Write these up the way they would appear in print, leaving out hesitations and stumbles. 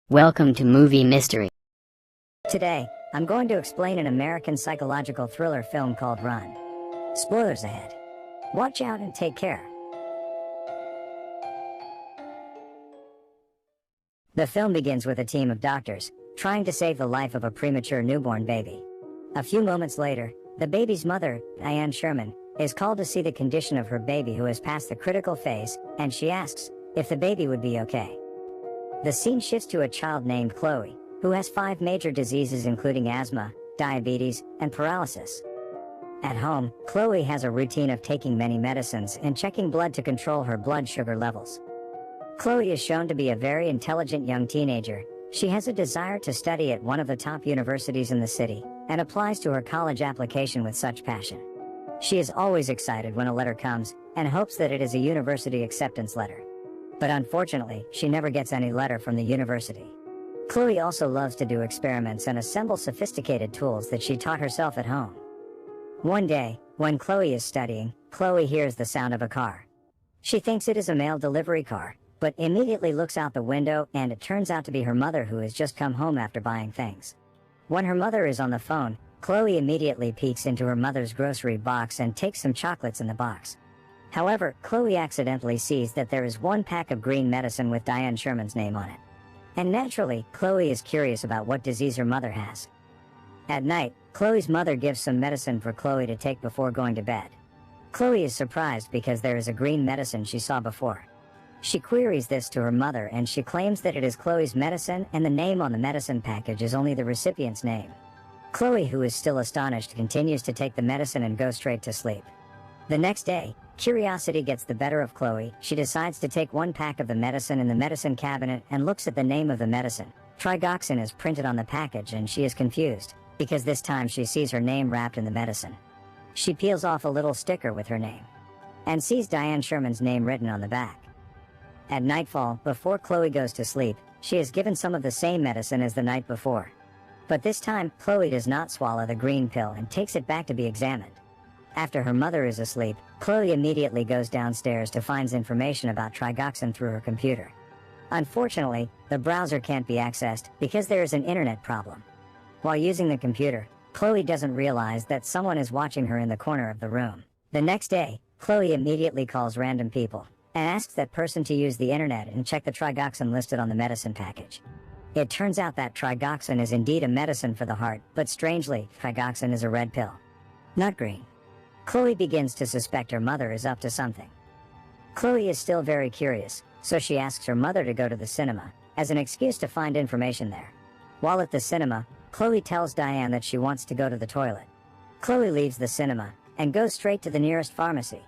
Welcome to Movie Mystery. Today, I'm going to explain an American psychological thriller film called Run. Spoilers ahead. Watch out and take care. The film begins with a team of doctors trying to save the life of a premature newborn baby. A few moments later, the baby's mother, Diane Sherman, is called to see the condition of her baby who has passed the critical phase, and she asks if the baby would be okay. The scene shifts to a child named Chloe, who has 5 major diseases including asthma, diabetes, and paralysis. At home, Chloe has a routine of taking many medicines and checking blood to control her blood sugar levels. Chloe is shown to be a very intelligent young teenager. She has a desire to study at one of the top universities in the city, and applies to her college application with such passion. She is always excited when a letter comes, and hopes that it is a university acceptance letter. But unfortunately, she never gets any letter from the university. Chloe also loves to do experiments and assemble sophisticated tools that she taught herself at home. One day, when Chloe is studying, Chloe hears the sound of a car. She thinks it is a mail delivery car, but immediately looks out the window, and it turns out to be her mother who has just come home after buying things. When her mother is on the phone, Chloe immediately peeks into her mother's grocery box and takes some chocolates in the box. However, Chloe accidentally sees that there is 1 pack of green medicine with Diane Sherman's name on it. And naturally, Chloe is curious about what disease her mother has. At night, Chloe's mother gives some medicine for Chloe to take before going to bed. Chloe is surprised because there is a green medicine she saw before. She queries this to her mother, and she claims that it is Chloe's medicine and the name on the medicine package is only the recipient's name. Chloe, who is still astonished, continues to take the medicine and go straight to sleep. The next day, curiosity gets the better of Chloe. She decides to take 1 pack of the medicine in the medicine cabinet and looks at the name of the medicine. Trigoxin is printed on the package, and she is confused, because this time she sees her name wrapped in the medicine. She peels off a little sticker with her name, and sees Diane Sherman's name written on the back. At nightfall, before Chloe goes to sleep, she is given some of the same medicine as the night before. But this time, Chloe does not swallow the green pill and takes it back to be examined. After her mother is asleep, Chloe immediately goes downstairs to find information about Trigoxin through her computer. Unfortunately, the browser can't be accessed because there is an internet problem. While using the computer, Chloe doesn't realize that someone is watching her in the corner of the room. The next day, Chloe immediately calls random people and asks that person to use the internet and check the Trigoxin listed on the medicine package. It turns out that Trigoxin is indeed a medicine for the heart, but strangely, Trigoxin is a red pill, not green. Chloe begins to suspect her mother is up to something. Chloe is still very curious, so she asks her mother to go to the cinema, as an excuse to find information there. While at the cinema, Chloe tells Diane that she wants to go to the toilet. Chloe leaves the cinema, and goes straight to the nearest pharmacy.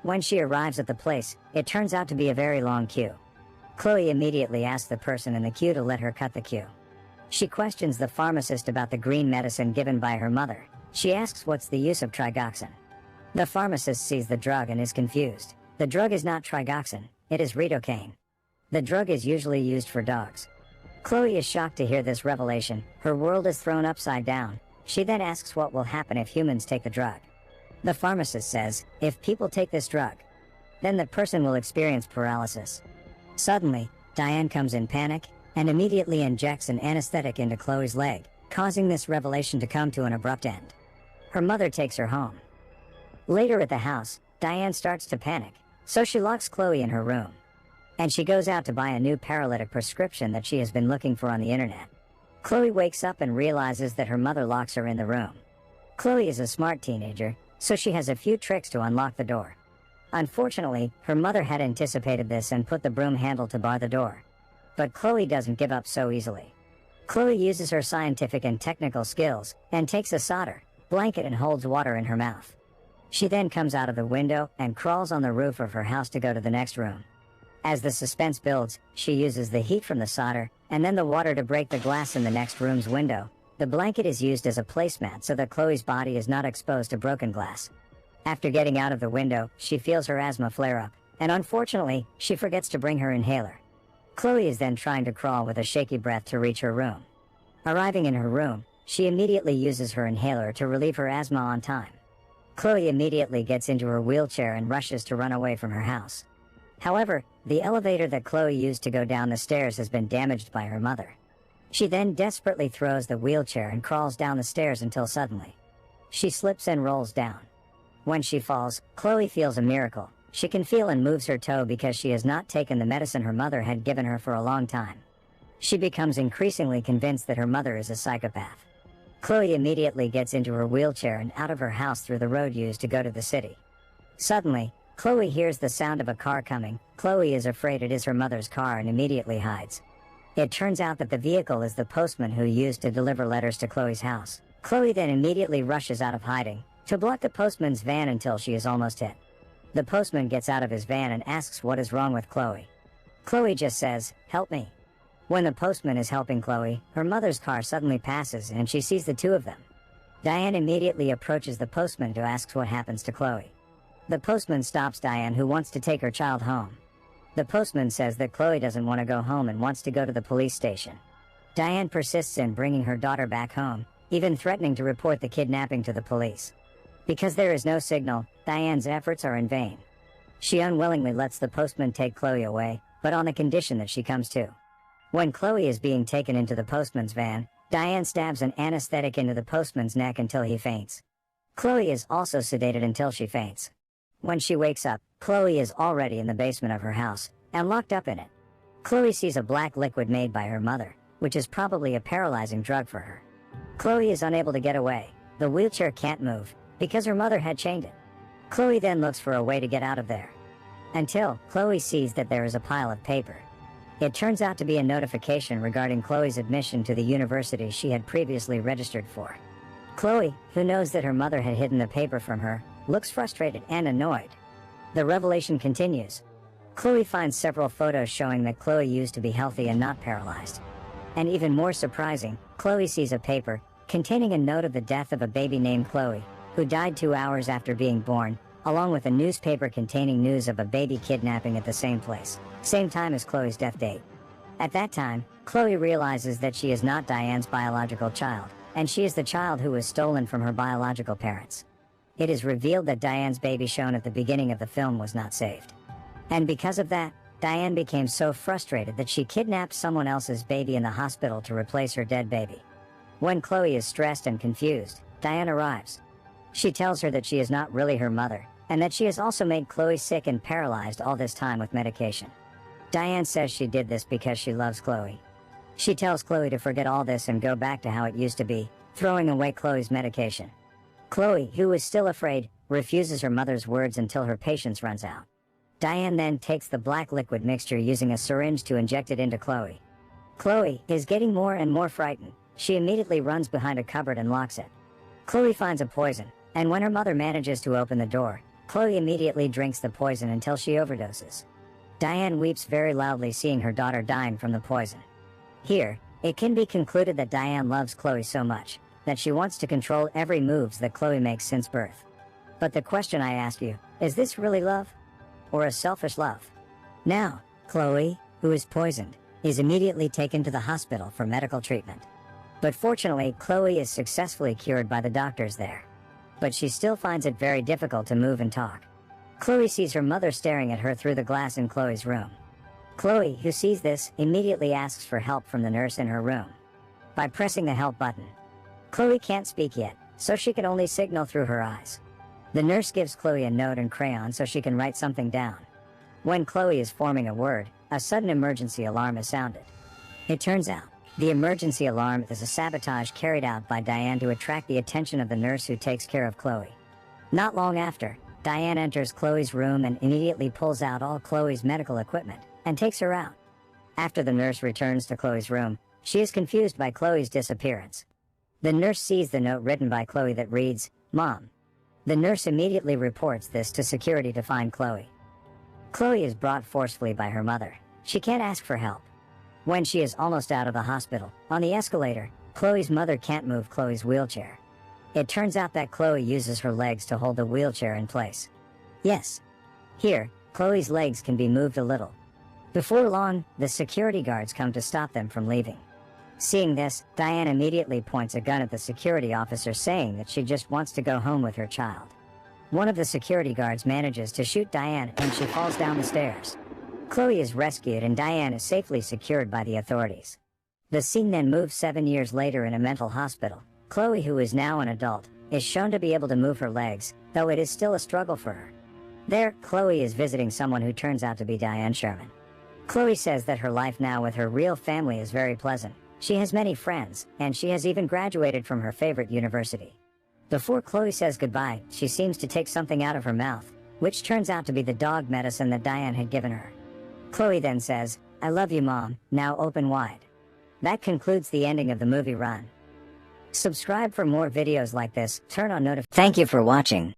When she arrives at the place, it turns out to be a very long queue. Chloe immediately asks the person in the queue to let her cut the queue. She questions the pharmacist about the green medicine given by her mother. She asks what's the use of Trigoxin. The pharmacist sees the drug and is confused. The drug is not Trigoxin, it is lidocaine. The drug is usually used for dogs. Chloe is shocked to hear this revelation. Her world is thrown upside down. She then asks what will happen if humans take the drug. The pharmacist says, if people take this drug, then the person will experience paralysis. Suddenly, Diane comes in panic, and immediately injects an anesthetic into Chloe's leg, causing this revelation to come to an abrupt end. Her mother takes her home. Later at the house, Diane starts to panic, so she locks Chloe in her room. And she goes out to buy a new paralytic prescription that she has been looking for on the internet. Chloe wakes up and realizes that her mother locks her in the room. Chloe is a smart teenager, so she has a few tricks to unlock the door. Unfortunately, her mother had anticipated this and put the broom handle to bar the door. But Chloe doesn't give up so easily. Chloe uses her scientific and technical skills, and takes a solder blanket and holds water in her mouth. She then comes out of the window and crawls on the roof of her house to go to the next room. As the suspense builds, she uses the heat from the solder, and then the water to break the glass in the next room's window. The blanket is used as a placemat so that Chloe's body is not exposed to broken glass. After getting out of the window, she feels her asthma flare up, and unfortunately, she forgets to bring her inhaler. Chloe is then trying to crawl with a shaky breath to reach her room. Arriving in her room, she immediately uses her inhaler to relieve her asthma on time. Chloe immediately gets into her wheelchair and rushes to run away from her house. However, the elevator that Chloe used to go down the stairs has been damaged by her mother. She then desperately throws the wheelchair and crawls down the stairs until suddenly she slips and rolls down. When she falls, Chloe feels a miracle. She can feel and moves her toe because she has not taken the medicine her mother had given her for a long time. She becomes increasingly convinced that her mother is a psychopath. Chloe immediately gets into her wheelchair and out of her house through the road used to go to the city. Suddenly, Chloe hears the sound of a car coming. Chloe is afraid it is her mother's car and immediately hides. It turns out that the vehicle is the postman who used to deliver letters to Chloe's house. Chloe then immediately rushes out of hiding to block the postman's van until she is almost hit. The postman gets out of his van and asks what is wrong with Chloe. Chloe just says, "Help me." When the postman is helping Chloe, her mother's car suddenly passes and she sees the two of them. Diane immediately approaches the postman to ask what happens to Chloe. The postman stops Diane, who wants to take her child home. The postman says that Chloe doesn't want to go home and wants to go to the police station. Diane persists in bringing her daughter back home, even threatening to report the kidnapping to the police. Because there is no signal, Diane's efforts are in vain. She unwillingly lets the postman take Chloe away, but on the condition that she comes to. When Chloe is being taken into the postman's van, Diane stabs an anesthetic into the postman's neck until he faints. Chloe is also sedated until she faints. When she wakes up, Chloe is already in the basement of her house, and locked up in it. Chloe sees a black liquid made by her mother, which is probably a paralyzing drug for her. Chloe is unable to get away. The wheelchair can't move, because her mother had chained it. Chloe then looks for a way to get out of there. Until Chloe sees that there is a pile of paper. It turns out to be a notification regarding Chloe's admission to the university she had previously registered for. Chloe, who knows that her mother had hidden the paper from her, looks frustrated and annoyed. The revelation continues. Chloe finds several photos showing that Chloe used to be healthy and not paralyzed. And even more surprising, Chloe sees a paper containing a note of the death of a baby named Chloe, who died 2 hours after being born, along with a newspaper containing news of a baby kidnapping at the same place, same time as Chloe's death date. At that time, Chloe realizes that she is not Diane's biological child, and she is the child who was stolen from her biological parents. It is revealed that Diane's baby shown at the beginning of the film was not saved. And because of that, Diane became so frustrated that she kidnapped someone else's baby in the hospital to replace her dead baby. When Chloe is stressed and confused, Diane arrives. She tells her that she is not really her mother, and that she has also made Chloe sick and paralyzed all this time with medication. Diane says she did this because she loves Chloe. She tells Chloe to forget all this and go back to how it used to be, throwing away Chloe's medication. Chloe, who is still afraid, refuses her mother's words until her patience runs out. Diane then takes the black liquid mixture using a syringe to inject it into Chloe. Chloe is getting more and more frightened. She immediately runs behind a cupboard and locks it. Chloe finds a poison, and when her mother manages to open the door, Chloe immediately drinks the poison until she overdoses. Diane weeps very loudly seeing her daughter dying from the poison. Here, it can be concluded that Diane loves Chloe so much that she wants to control every moves that Chloe makes since birth. But the question I ask you, is this really love? Or a selfish love? Now, Chloe, who is poisoned, is immediately taken to the hospital for medical treatment. But fortunately, Chloe is successfully cured by the doctors there. But she still finds it very difficult to move and talk. Chloe sees her mother staring at her through the glass in Chloe's room. Chloe, who sees this, immediately asks for help from the nurse in her room. By pressing the help button, Chloe can't speak yet, so she can only signal through her eyes. The nurse gives Chloe a note and crayon so she can write something down. When Chloe is forming a word, a sudden emergency alarm is sounded. It turns out, the emergency alarm is a sabotage carried out by Diane to attract the attention of the nurse who takes care of Chloe. Not long after, Diane enters Chloe's room and immediately pulls out all Chloe's medical equipment and takes her out. After the nurse returns to Chloe's room, she is confused by Chloe's disappearance. The nurse sees the note written by Chloe that reads, "Mom." The nurse immediately reports this to security to find Chloe. Chloe is brought forcefully by her mother. She can't ask for help. When she is almost out of the hospital, on the escalator, Chloe's mother can't move Chloe's wheelchair. It turns out that Chloe uses her legs to hold the wheelchair in place. Yes. Here, Chloe's legs can be moved a little. Before long, the security guards come to stop them from leaving. Seeing this, Diane immediately points a gun at the security officer, saying that she just wants to go home with her child. One of the security guards manages to shoot Diane and she falls down the stairs. Chloe is rescued and Diane is safely secured by the authorities. The scene then moves 7 years later in a mental hospital. Chloe, who is now an adult, is shown to be able to move her legs, though it is still a struggle for her. There, Chloe is visiting someone who turns out to be Diane Sherman. Chloe says that her life now with her real family is very pleasant. She has many friends, and she has even graduated from her favorite university. Before Chloe says goodbye, she seems to take something out of her mouth, which turns out to be the dog medicine that Diane had given her. Chloe then says, "I love you, Mom, now open wide." That concludes the ending of the movie run. Subscribe for more videos like this, turn on notifications. Thank you for watching.